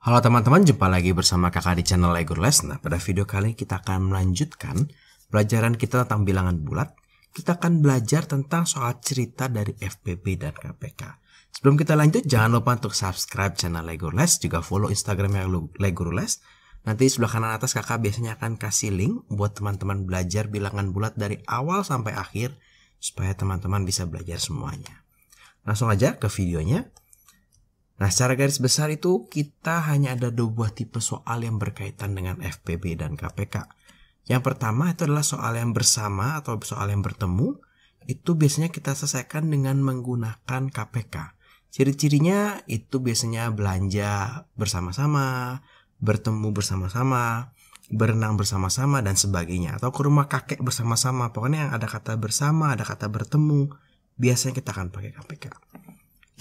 Halo teman-teman, jumpa lagi bersama kakak di channel LegoRles. Nah, pada video kali ini kita akan melanjutkan pelajaran kita tentang bilangan bulat. Kita akan belajar tentang soal cerita dari FPB dan KPK. Sebelum kita lanjut, jangan lupa untuk subscribe channel LegoRles, juga follow Instagramnya LegoRles. Nanti di sebelah kanan atas kakak biasanya akan kasih link buat teman-teman belajar bilangan bulat dari awal sampai akhir, supaya teman-teman bisa belajar semuanya. Langsung aja ke videonya. Nah, secara garis besar itu kita hanya ada dua buah tipe soal yang berkaitan dengan FPB dan KPK. Yang pertama itu adalah soal yang bersama atau soal yang bertemu. Itu biasanya kita selesaikan dengan menggunakan KPK. Ciri-cirinya itu biasanya belanja bersama-sama, bertemu bersama-sama, berenang bersama-sama, dan sebagainya. Atau ke rumah kakek bersama-sama. Pokoknya yang ada kata bersama, ada kata bertemu. Biasanya kita akan pakai KPK.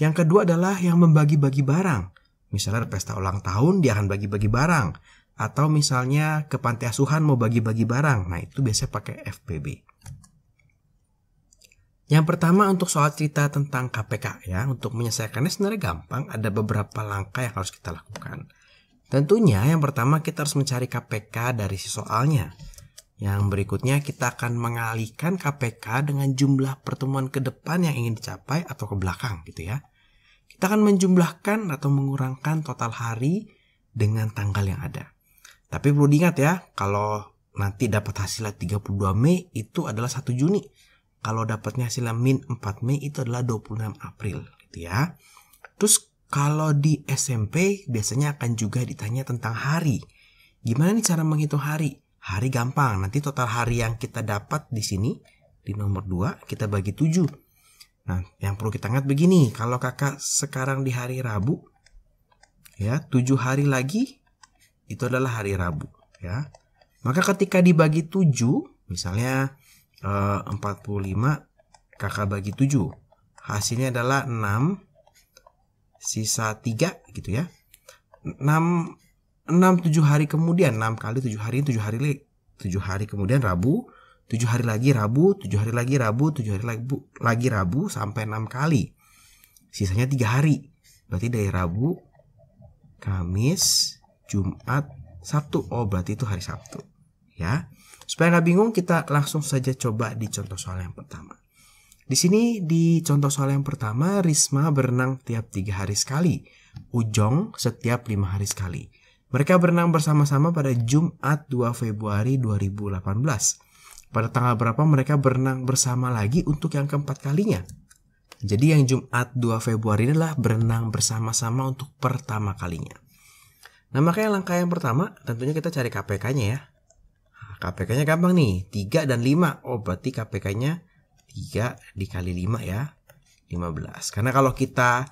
Yang kedua adalah yang membagi-bagi barang. Misalnya ada pesta ulang tahun, dia akan bagi-bagi barang. Atau misalnya ke panti asuhan mau bagi-bagi barang. Nah, itu biasanya pakai FPB. Yang pertama untuk soal cerita tentang KPK ya. Untuk menyelesaikannya sebenarnya gampang. Ada beberapa langkah yang harus kita lakukan. Tentunya yang pertama kita harus mencari KPK dari si soalnya. Yang berikutnya kita akan mengalihkan KPK dengan jumlah pertemuan ke depan yang ingin dicapai atau ke belakang gitu ya. Kita akan menjumlahkan atau mengurangkan total hari dengan tanggal yang ada. Tapi perlu diingat ya, kalau nanti dapat hasilnya 32 Mei itu adalah 1 Juni. Kalau dapatnya hasilnya min 4 Mei itu adalah 26 April gitu ya. Terus kalau di SMP biasanya akan juga ditanya tentang hari. Gimana nih cara menghitung hari? Hari gampang, nanti total hari yang kita dapat di sini, di nomor 2, kita bagi 7. Nah, yang perlu kita ingat begini, kalau kakak sekarang di hari Rabu, ya 7 hari lagi, itu adalah hari Rabu, ya. Maka ketika dibagi 7, misalnya 45, kakak bagi 7, hasilnya adalah 6, sisa 3, gitu ya. 7 hari kemudian, 6 kali 7 hari, 7 hari kemudian Rabu, 7 hari lagi Rabu, 7 hari lagi Rabu, 7 hari lagi Rabu sampai 6 kali. Sisanya 3 hari. Berarti dari Rabu, Kamis, Jumat, Sabtu. Oh, berarti itu hari Sabtu. Ya. Supaya nggak bingung, kita langsung saja coba di contoh soal yang pertama. Di sini di contoh soal yang pertama, Risma berenang tiap 3 hari sekali. Ujong setiap 5 hari sekali. Mereka berenang bersama-sama pada Jumat 2 Februari 2018. Pada tanggal berapa mereka berenang bersama lagi untuk yang keempat kalinya? Jadi yang Jumat 2 Februari adalah berenang bersama-sama untuk pertama kalinya. Nah, makanya langkah yang pertama tentunya kita cari KPK-nya ya. KPK-nya gampang nih, 3 dan 5. Oh, berarti KPK-nya 3 dikali 5 ya, 15. Karena kalau kita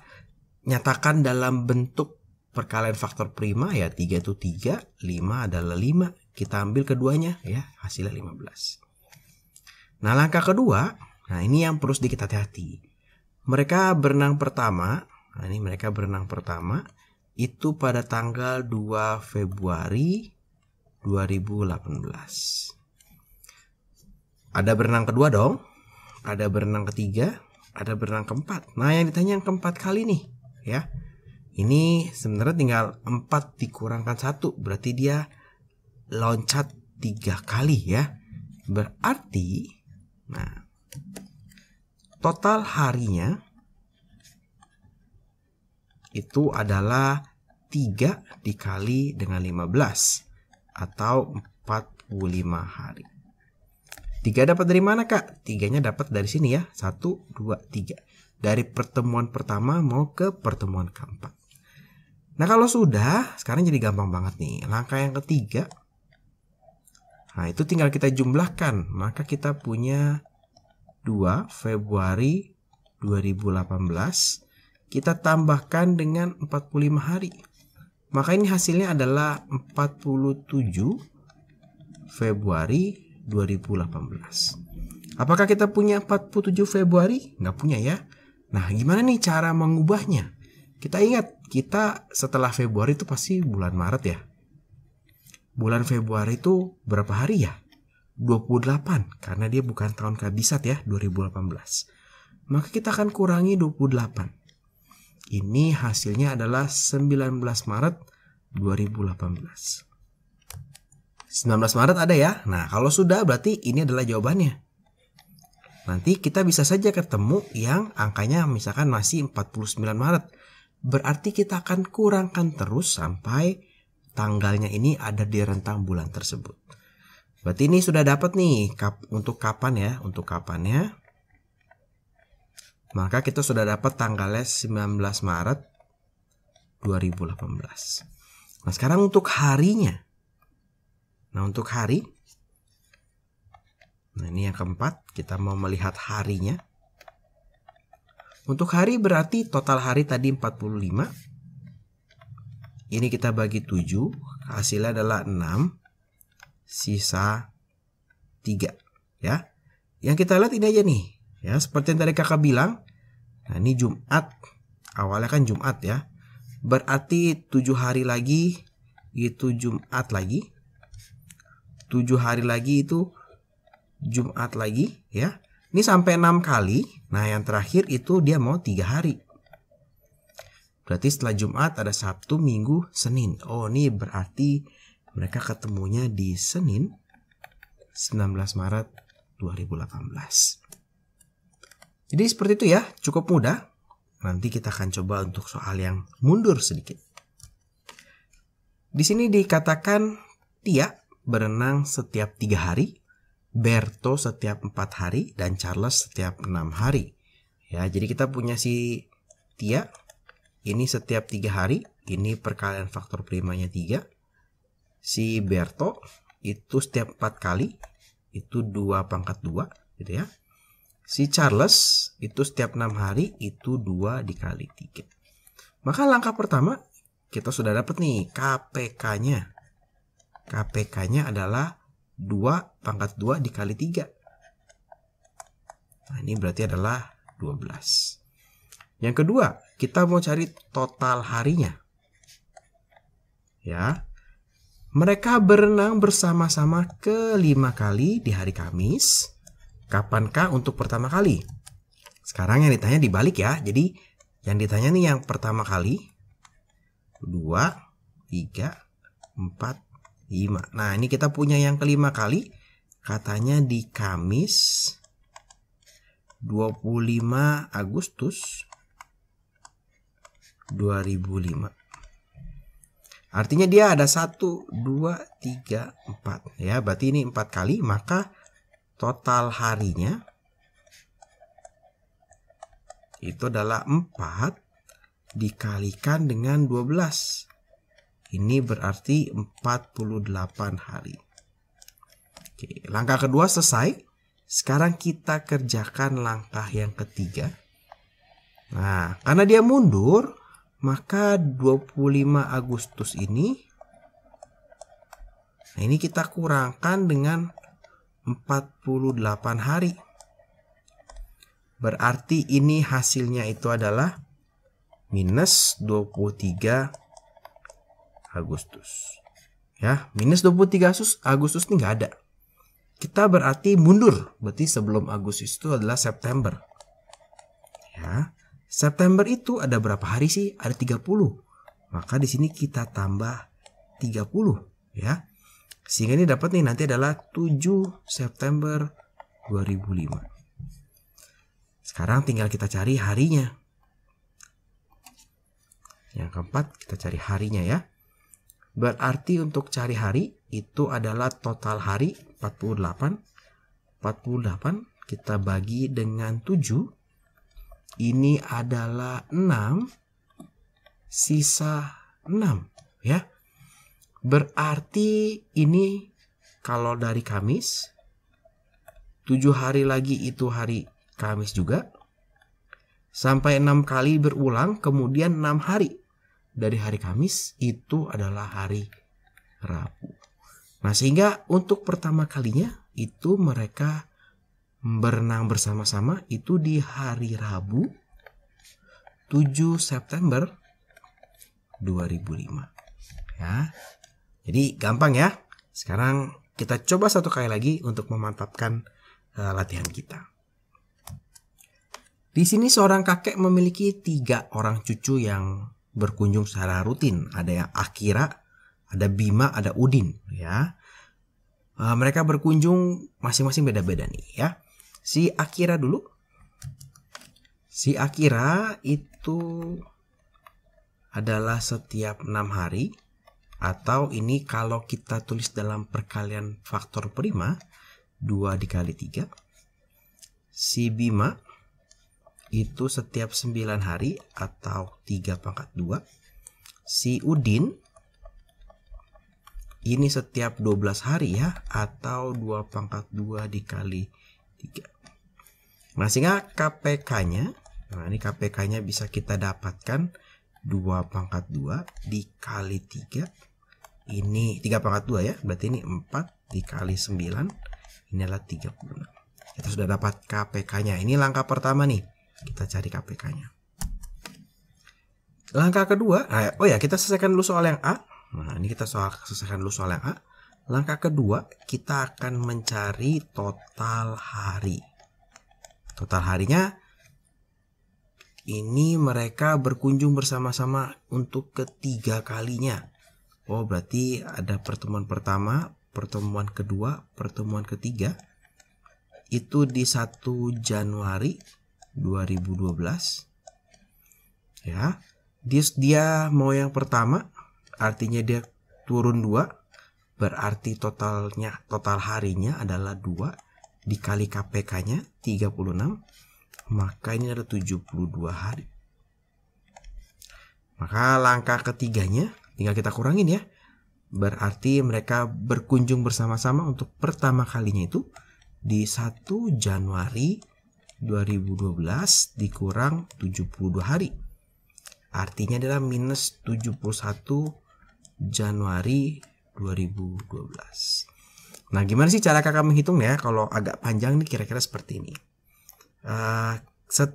nyatakan dalam bentuk perkalian faktor prima ya, 3 itu 3, 5 adalah 5. Kita ambil keduanya ya, hasilnya 15. Nah, langkah kedua, nah ini yang perlu sedikit hati-hati. Mereka berenang pertama, nah ini mereka berenang pertama, itu pada tanggal 2 Februari 2018. Ada berenang kedua dong, ada berenang ketiga, ada berenang keempat. Nah, yang ditanya yang keempat kali nih ya. Ini sebenarnya tinggal 4 dikurangkan 1, berarti dia loncat 3 kali ya. Berarti, nah, total harinya itu adalah 3 dikali dengan 15 atau 45 hari. 3 dapat dari mana kak? 3-nya dapat dari sini ya. 1, 2, 3. Dari pertemuan pertama mau ke pertemuan keempat. Nah, kalau sudah, sekarang jadi gampang banget nih. Langkah yang ketiga, nah itu tinggal kita jumlahkan. Maka kita punya 2 Februari 2018. Kita tambahkan dengan 45 hari. Maka ini hasilnya adalah 47 Februari 2018. Apakah kita punya 47 Februari? Nggak punya ya. Nah, gimana nih cara mengubahnya? Kita ingat, kita setelah Februari itu pasti bulan Maret ya. Bulan Februari itu berapa hari ya? 28, karena dia bukan tahun kabisat ya, 2018. Maka kita akan kurangi 28. Ini hasilnya adalah 19 Maret 2018. 19 Maret ada ya. Nah, kalau sudah berarti ini adalah jawabannya. Nanti kita bisa saja ketemu yang angkanya misalkan masih 49 Maret. Berarti kita akan kurangkan terus sampai tanggalnya ini ada di rentang bulan tersebut. Berarti ini sudah dapat nih untuk kapan ya, untuk kapannya. Maka kita sudah dapat tanggalnya 19 Maret 2018. Nah, sekarang untuk harinya. Nah, untuk hari. Nah, ini yang keempat, kita mau melihat harinya. Untuk hari berarti total hari tadi 45. Ini kita bagi 7, hasilnya adalah 6, sisa 3, ya. Yang kita lihat ini aja nih, ya, seperti yang tadi kakak bilang. Nah, ini Jumat, awalnya kan Jumat ya. Berarti 7 hari lagi itu Jumat lagi. 7 hari lagi itu Jumat lagi, ya. Ini sampai 6 kali. Nah, yang terakhir itu dia mau 3 hari. Berarti setelah Jumat ada Sabtu, Minggu, Senin. Oh, ini berarti mereka ketemunya di Senin 19 Maret 2018. Jadi seperti itu ya, cukup mudah. Nanti kita akan coba untuk soal yang mundur sedikit. Di sini dikatakan Tia berenang setiap 3 hari, Berto setiap 4 hari, dan Charles setiap 6 hari. Ya, jadi kita punya si Tia ini setiap 3 hari, ini perkalian faktor primanya 3. Si Berto itu setiap 4 kali, itu 2 pangkat 2 gitu ya. Si Charles itu setiap 6 hari, itu 2 dikali 3. Maka langkah pertama kita sudah dapat nih KPK-nya. KPK-nya adalah 2 pangkat 2 dikali 3. Nah, ini berarti adalah 12. Yang kedua, kita mau cari total harinya. Ya. Mereka berenang bersama-sama ke 5 kali di hari Kamis. Kapankah untuk pertama kali? Sekarang yang ditanya dibalik ya. Jadi yang ditanya nih yang pertama kali. 2, 3, 4, 5. Nah, ini kita punya yang kelima kali. Katanya di Kamis 25 Agustus 2005. Artinya dia ada 1, 2, 3, 4. Ya, berarti ini 4 kali. Maka total harinya itu adalah 4 dikalikan dengan 12. Ini berarti 48 hari. Oke, langkah kedua selesai. Sekarang kita kerjakan langkah yang ketiga. Nah, karena dia mundur, maka 25 Agustus ini, nah ini kita kurangkan dengan 48 hari. Berarti ini hasilnya itu adalah minus 23 Agustus. Ya, minus 23 Agustus ini nggak ada. Kita berarti mundur. Berarti sebelum Agustus itu adalah September. Ya, September itu ada berapa hari sih? Ada 30. Maka di sini kita tambah 30, ya. Sehingga ini dapat nih nanti adalah 7 September 2005. Sekarang tinggal kita cari harinya. Yang keempat kita cari harinya ya. Berarti untuk cari hari itu adalah total hari 48. 48 kita bagi dengan 7. Ini adalah 6 sisa 6 ya. Berarti ini kalau dari Kamis 7 hari lagi itu hari Kamis juga. Sampai 6 kali berulang, kemudian 6 hari dari hari Kamis itu adalah hari Rabu. Nah, sehingga untuk pertama kalinya itu mereka berenang bersama-sama itu di hari Rabu 7 September 2005. Ya. Jadi gampang ya. Sekarang kita coba satu kali lagi untuk memantapkan latihan kita. Di sini seorang kakek memiliki 3 orang cucu yang berkunjung secara rutin. Ada yang Akira, ada Bima, ada Udin ya. Mereka berkunjung masing-masing beda-beda nih ya. Si Akira dulu. Si Akira itu adalah setiap 6 hari, atau ini kalau kita tulis dalam perkalian faktor prima 2 dikali 3. Si Bima itu setiap 9 hari atau 3 pangkat 2. Si Udin ini setiap 12 hari ya, atau 2 pangkat 2 dikali 3. Nah, sehingga KPK-nya, nah ini KPK-nya bisa kita dapatkan 2 pangkat 2 dikali 3. Ini 3 pangkat 2 ya, berarti ini 4 dikali 9. Ini adalah 36. Kita sudah dapat KPK-nya. Ini langkah pertama nih. Kita cari KPK-nya. Langkah kedua, oh ya, kita selesaikan dulu soal yang A. Nah, ini kita selesaikan dulu soal yang A. Langkah kedua, kita akan mencari total hari. Total harinya, ini mereka berkunjung bersama-sama untuk ketiga kalinya. Oh, berarti ada pertemuan pertama, pertemuan kedua, pertemuan ketiga. Itu di 1 Januari 2012. Ya. Dia mau yang pertama, artinya dia turun 2, berarti total harinya adalah 2 dikali KPK-nya 36, maka ini ada 72 hari. Maka langkah ketiganya tinggal kita kurangin ya. Berarti mereka berkunjung bersama-sama untuk pertama kalinya itu di 1 Januari 2012 dikurang 72 hari. Artinya adalah minus 71 Januari 2012. Nah, gimana sih cara kakak menghitung ya? Kalau agak panjang nih kira-kira seperti ini.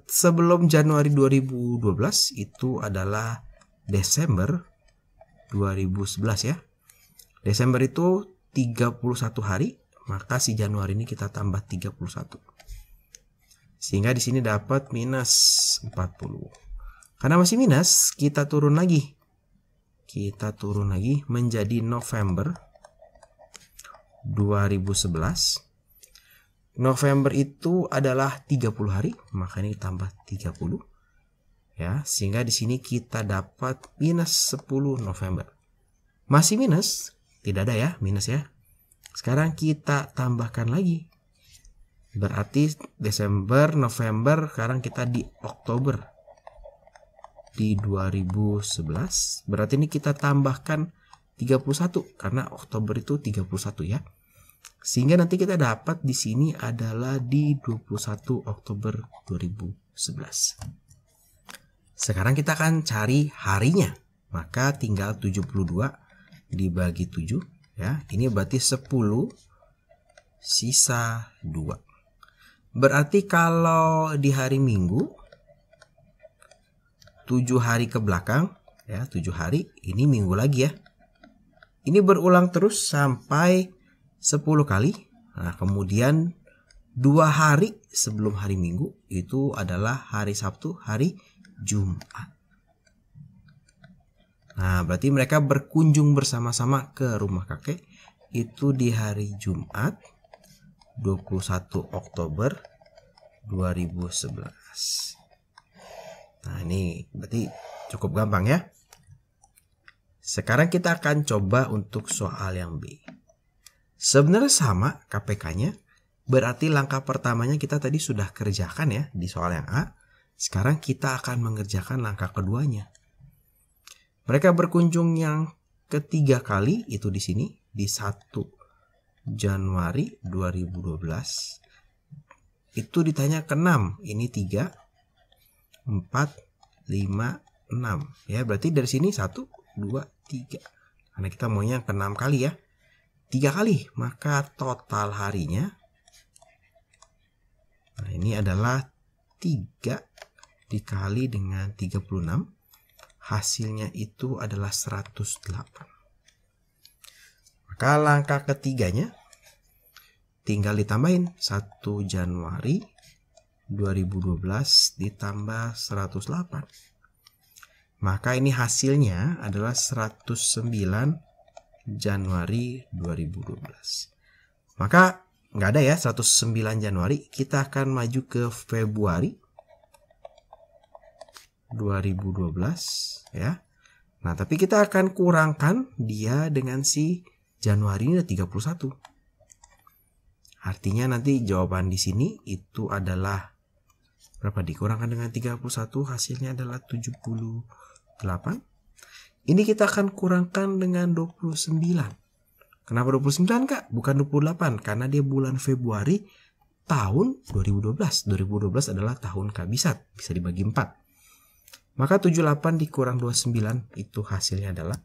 Sebelum Januari 2012 itu adalah Desember 2011 ya. Desember itu 31 hari, maka si Januari ini kita tambah 31. Sehingga di sini dapat minus 40. Karena masih minus, kita turun lagi. Kita turun lagi menjadi November 2011. November itu adalah 30 hari, maka ini tambah 30. Ya, sehingga di sini kita dapat minus 10 November. Masih minus, tidak ada ya, minus ya. Sekarang kita tambahkan lagi. Berarti Desember, November, sekarang kita di Oktober. Di 2011, berarti ini kita tambahkan 31 karena Oktober itu 31 ya. Sehingga nanti kita dapat di sini adalah di 21 Oktober 2011. Sekarang kita akan cari harinya. Maka tinggal 72 dibagi 7 ya. Ini berarti 10 sisa 2. Berarti kalau di hari Minggu 7 hari ke belakang ya, 7 hari, ini minggu lagi ya. Ini berulang terus sampai 10 kali. Nah, kemudian 2 hari sebelum hari Minggu itu adalah hari Sabtu, hari Jumat. Nah, berarti mereka berkunjung bersama-sama ke rumah kakek itu di hari Jumat 21 Oktober 2011. Nah, ini berarti cukup gampang ya. Sekarang kita akan coba untuk soal yang B. Sebenarnya sama KPK-nya. Berarti langkah pertamanya kita tadi sudah kerjakan ya di soal yang A. Sekarang kita akan mengerjakan langkah keduanya. Mereka berkunjung yang ketiga kali itu di sini di 1 Januari 2012. Itu ditanya ke-6. Ini 3 4, 5, 6 ya, berarti dari sini 1, 2, 3 karena kita maunya ke-6 kali ya, 3 kali, maka total harinya nah ini adalah 3 dikali dengan 36, hasilnya itu adalah 108. Maka langkah ketiganya tinggal ditambahin 1 Januari 2012 ditambah 108. Maka ini hasilnya adalah 109 Januari 2012. Maka nggak ada ya 109 Januari. Kita akan maju ke Februari 2012 ya. Nah, tapi kita akan kurangkan dia dengan si Januari ini 31. Artinya nanti jawaban di sini itu adalah berapa dikurangkan dengan 31, hasilnya adalah 78. Ini kita akan kurangkan dengan 29. Kenapa 29 Kak? Bukan 28, karena dia bulan Februari tahun 2012. 2012 adalah tahun kabisat, bisa dibagi 4. Maka 78 dikurang 29 itu hasilnya adalah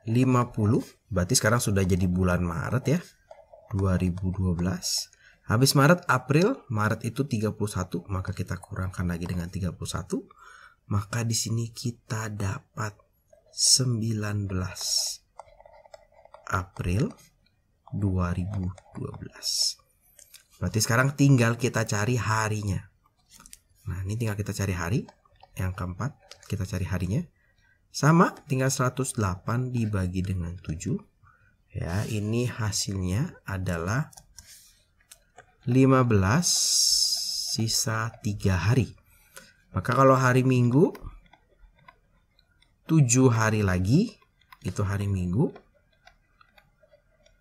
50. Berarti sekarang sudah jadi bulan Maret ya. 2012. Habis Maret, April. Maret itu 31, maka kita kurangkan lagi dengan 31. Maka di sini kita dapat 19 April 2012. Berarti sekarang tinggal kita cari harinya. Nah, ini tinggal kita cari hari. Yang keempat, kita cari harinya. Sama, tinggal 108 dibagi dengan 7. Ya, ini hasilnya adalah 15 sisa 3 hari. Maka kalau hari Minggu 7 hari lagi, itu hari Minggu.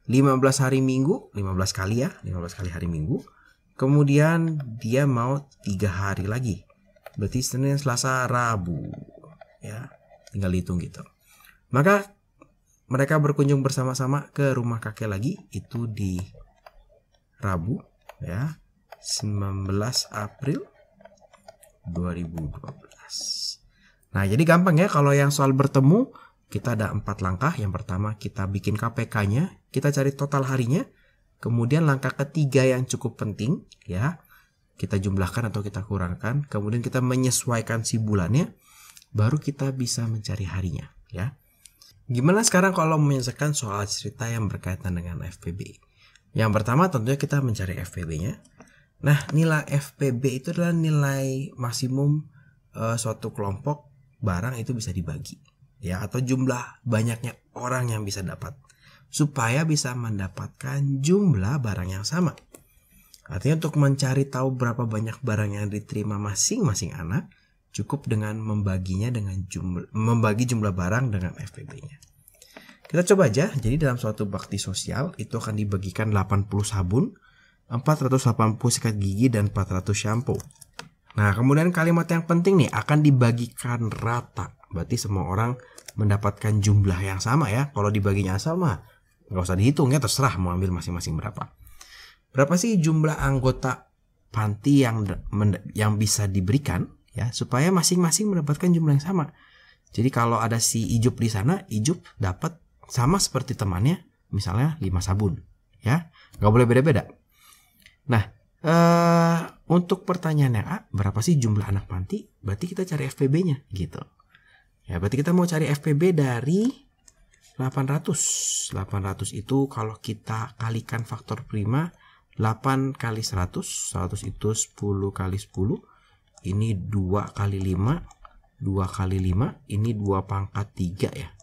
15 hari Minggu, 15 kali ya, 15 kali hari Minggu. Kemudian dia mau 3 hari lagi. Berarti Senin, Selasa, Rabu. Ya, tinggal hitung gitu. Maka mereka berkunjung bersama-sama ke rumah kakek lagi, itu di Rabu ya, 19 April 2012. Nah, jadi gampang ya kalau yang soal bertemu, kita ada 4 langkah. Yang pertama kita bikin KPK-nya, kita cari total harinya. Kemudian langkah ketiga yang cukup penting ya, kita jumlahkan atau kita kurangkan. Kemudian kita menyesuaikan si bulannya, baru kita bisa mencari harinya ya. Gimana sekarang kalau menyelesaikan soal cerita yang berkaitan dengan FPB? Yang pertama tentunya kita mencari FPB-nya. Nah, nilai FPB itu adalah nilai maksimum suatu kelompok barang itu bisa dibagi ya, atau jumlah banyaknya orang yang bisa dapat supaya bisa mendapatkan jumlah barang yang sama. Artinya untuk mencari tahu berapa banyak barang yang diterima masing-masing anak, cukup dengan membaginya dengan membagi jumlah barang dengan FPB-nya. Kita coba aja. Jadi dalam suatu bakti sosial itu akan dibagikan 80 sabun, 480 sikat gigi, dan 400 shampoo. Nah, kemudian kalimat yang penting nih, akan dibagikan rata. Berarti semua orang mendapatkan jumlah yang sama ya. Kalau dibaginya sama, nggak usah dihitung ya, terserah mau ambil masing-masing berapa. Berapa sih jumlah anggota panti yang bisa diberikan ya, supaya masing-masing mendapatkan jumlah yang sama. Jadi kalau ada si Ijup di sana, Ijup dapat sama seperti temannya, misalnya 5 sabun ya, nggak boleh beda-beda. Nah, untuk pertanyaan yang A, berapa sih jumlah anak panti? Berarti kita cari FPB-nya gitu ya. Berarti kita mau cari FPB dari 800. 800 itu kalau kita kalikan faktor prima, 8 kali 100, 100 itu 10 kali 10, ini 2 kali 5, 2 kali 5, ini 2 pangkat 3 ya.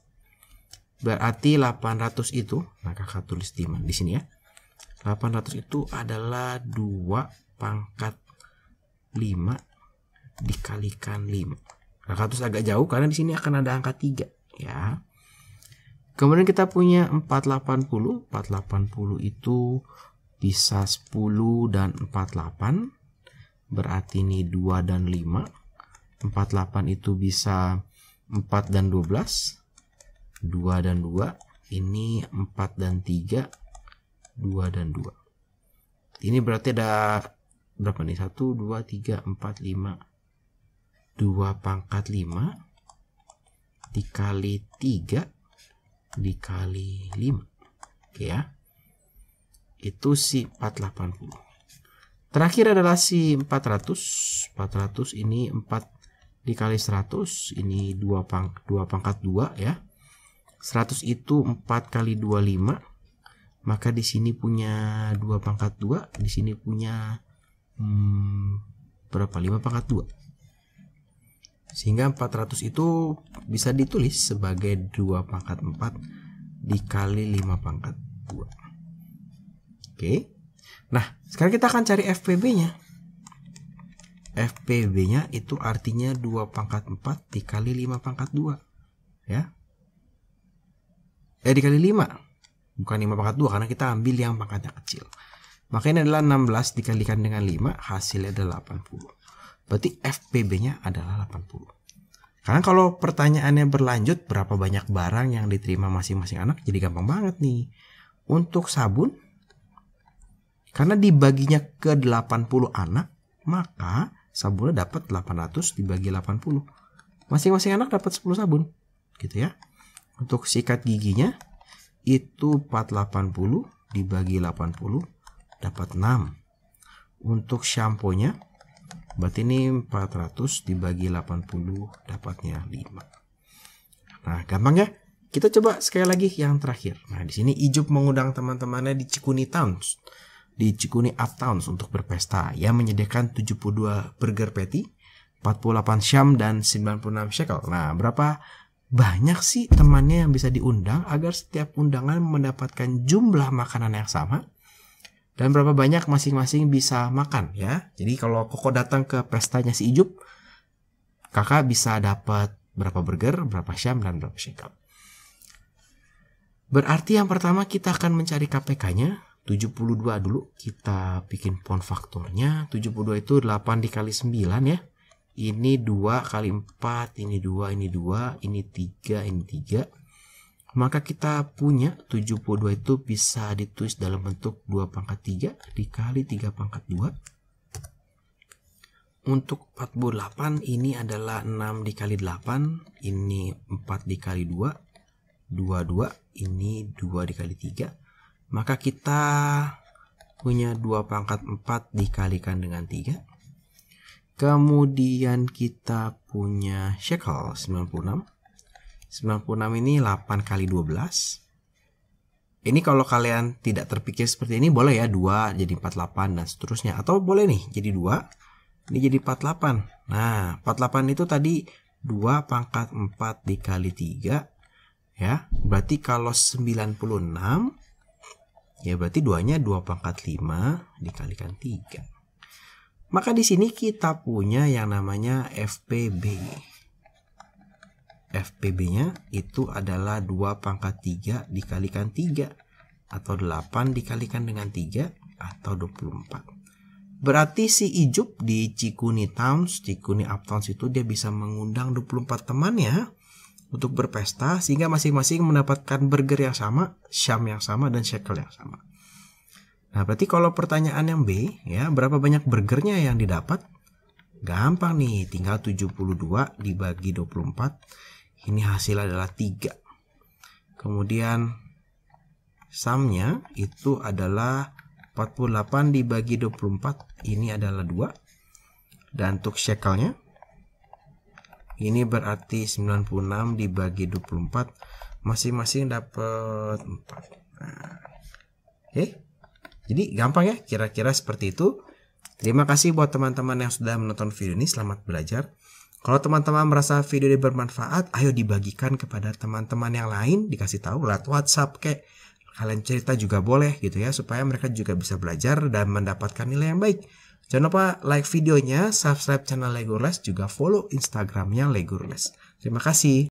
Berarti 800 itu, nah kakak tulis di sini ya, 800 itu adalah 2 pangkat 5 dikalikan 5. Kakak tulis agak jauh karena di sini akan ada angka 3 ya. Kemudian kita punya 480, 480 itu bisa 10 dan 48, berarti ini 2 dan 5. 48 itu bisa 4 dan 12, 2 dan 2, ini 4 dan 3, 2 dan 2. Ini berarti ada berapa nih? 1, 2, 3, 4, 5. 2 pangkat 5 dikali 3 dikali 5. Oke ya. Itu si 480. Terakhir adalah si 400. 400 ini 4 dikali 100, ini 2 pangkat 2 ya. 100 itu 4 kali 25. Maka di sini punya 2 pangkat 2, di sini punya berapa? 5 pangkat 2. Sehingga 400 itu bisa ditulis sebagai 2 pangkat 4 dikali 5 pangkat 2. Oke. Nah, sekarang kita akan cari FPB-nya. FPB-nya itu artinya 2 pangkat 4 dikali 5 pangkat 2. Ya. Dikali 5. Bukan 5 pangkat 2 karena kita ambil yang pangkatnya kecil. Maka ini adalah 16 dikalikan dengan 5, hasilnya adalah 80. Berarti FPB-nya adalah 80. Karena kalau pertanyaannya berlanjut berapa banyak barang yang diterima masing-masing anak, jadi gampang banget nih. Untuk sabun, karena dibaginya ke 80 anak, maka sabunnya dapat 800 dibagi 80. Masing-masing anak dapat 10 sabun. Gitu ya. Untuk sikat giginya, itu 480 dibagi 80 dapat 6. Untuk shampoo-nya, berarti ini 400 dibagi 80 dapatnya 5. Nah, gampang ya. Kita coba sekali lagi yang terakhir. Nah, di sini Ijup mengundang teman-temannya di Cikuni Towns, di Cikuni Uptowns untuk berpesta. Ia menyediakan 72 burger patty, 48 syam dan 96 shekel. Nah, berapa banyak sih temannya yang bisa diundang agar setiap undangan mendapatkan jumlah makanan yang sama? Dan berapa banyak masing-masing bisa makan ya. Jadi kalau Koko datang ke pestanya si Ijup, kakak bisa dapat berapa burger, berapa syam, dan berapa shekel. Berarti yang pertama kita akan mencari KPK-nya. 72 dulu. Kita bikin pound faktornya. 72 itu 8 dikali 9 ya. Ini 2 kali 4, ini 2, ini 2, ini 3, ini 3. Maka kita punya 72 itu bisa ditulis dalam bentuk 2 pangkat 3 dikali 3 pangkat 2. Untuk 48 ini adalah 6 dikali 8. Ini 4 dikali 2. 22. Ini 2 dikali 3. Maka kita punya 2 pangkat 4 dikalikan dengan 3. Kemudian kita punya shekel 96. 96 ini 8 kali 12. Ini kalau kalian tidak terpikir seperti ini boleh ya 2 jadi 48 dan seterusnya. Atau boleh nih jadi 2 ini jadi 48. Nah 48 itu tadi 2 pangkat 4 dikali 3 ya. Berarti kalau 96 ya berarti 2-nya 2 pangkat 5 dikalikan 3. Maka di sini kita punya yang namanya FPB. FPB-nya itu adalah 2 pangkat 3 dikalikan 3 atau 8 dikalikan dengan 3 atau 24. Berarti si Ijup di Cikuni Towns, Cikuni Uptowns itu dia bisa mengundang 24 temannya untuk berpesta sehingga masing-masing mendapatkan burger yang sama, syam yang sama, dan shekel yang sama. Nah, berarti kalau pertanyaan yang B, ya, berapa banyak burgernya yang didapat? Gampang nih, tinggal 72 dibagi 24. Ini hasil adalah 3. Kemudian samnya itu adalah 48 dibagi 24. Ini adalah 2. Dan untuk shekelnya ini berarti 96 dibagi 24. Masing-masing dapat 4. Nah, oke. Jadi gampang ya, kira-kira seperti itu. Terima kasih buat teman-teman yang sudah menonton video ini. Selamat belajar. Kalau teman-teman merasa video ini bermanfaat, ayo dibagikan kepada teman-teman yang lain, dikasih tahu lewat WhatsApp kayak kalian cerita juga boleh gitu ya, supaya mereka juga bisa belajar dan mendapatkan nilai yang baik. Jangan lupa like videonya, subscribe channel Legurles, juga follow Instagramnya Legurles. Terima kasih.